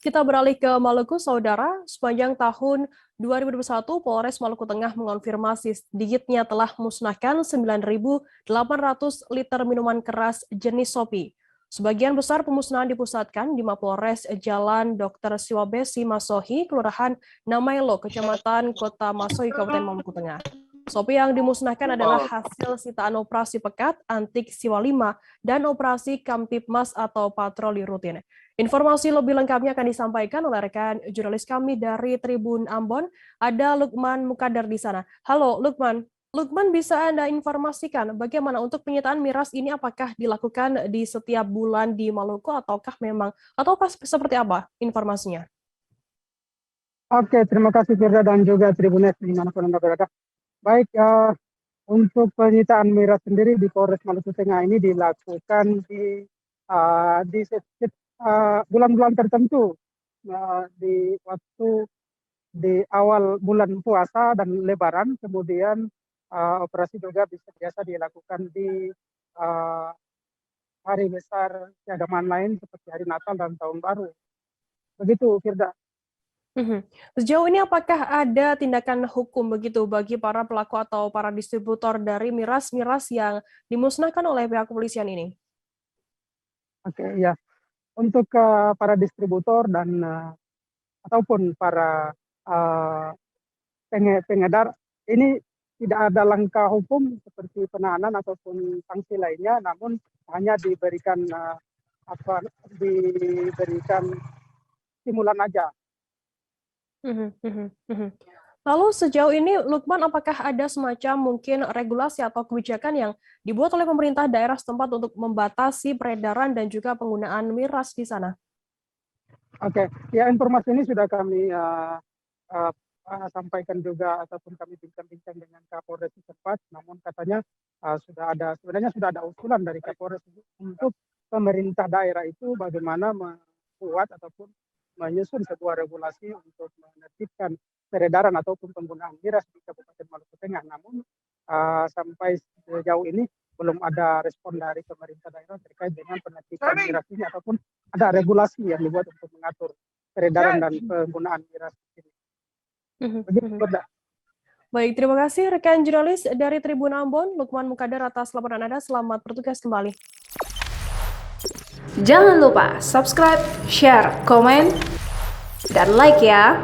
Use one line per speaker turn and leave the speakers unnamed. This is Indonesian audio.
Kita beralih ke Maluku, Saudara. Sepanjang tahun 2021, Polres Maluku Tengah mengonfirmasi sedikitnya telah musnahkan 9.800 liter minuman keras jenis Sopi. Sebagian besar pemusnahan dipusatkan di Mapolres Jalan Dr. Siwabesi Masohi, Kelurahan Namailo, Kecamatan Kota Masohi, Kabupaten Maluku Tengah. Sopi yang dimusnahkan adalah hasil sitaan operasi pekat, antik Siwa 5, dan operasi Kamtipmas atau patroli rutin. Informasi lebih lengkapnya akan disampaikan oleh rekan jurnalis kami dari Tribun Ambon, ada Lukman Mukadar di sana. Halo Lukman, Lukman bisa Anda informasikan bagaimana untuk penyitaan miras ini, apakah dilakukan di setiap bulan di Maluku ataukah seperti apa informasinya?
Oke, terima kasih Firda dan juga Tribunet dimanapun Anda berada. Baik, untuk penyitaan miras sendiri di Polres Maluku Tengah ini dilakukan di bulan-bulan tertentu, di waktu di awal bulan puasa dan Lebaran, kemudian operasi juga biasa dilakukan di hari besar keagamaan lain seperti hari Natal dan Tahun Baru. Begitu, Firda.
Sejauh ini apakah ada tindakan hukum begitu bagi para pelaku atau para distributor dari miras-miras yang dimusnahkan oleh pihak kepolisian ini?
Oke, ya. Untuk para distributor dan ataupun para pengedar, ini tidak ada langkah hukum seperti penahanan ataupun sanksi lainnya, namun hanya diberikan stimulan aja.
Lalu sejauh ini, Lukman, apakah ada semacam mungkin regulasi atau kebijakan yang dibuat oleh pemerintah daerah setempat untuk membatasi peredaran dan juga penggunaan miras di sana?
Oke, ya informasi ini sudah kami sampaikan juga ataupun kami bincang-bincang dengan Kapolres setempat, namun katanya sebenarnya sudah ada usulan dari Kapolres untuk pemerintah daerah itu bagaimana membuat ataupun menyusun sebuah regulasi untuk menertibkan peredaran ataupun penggunaan miras di Kabupaten Maluku Tengah. Namun sampai sejauh ini belum ada respon dari pemerintah daerah terkait dengan penertiban miras ini ataupun ada regulasi yang dibuat untuk mengatur peredaran dan penggunaan miras ini. Begitu,
Baik, terima kasih rekan jurnalis dari Tribun Ambon, Lukman Mukadar atas laporan Anda. Selamat bertugas kembali.
Jangan lupa subscribe, share, komen, dan like ya.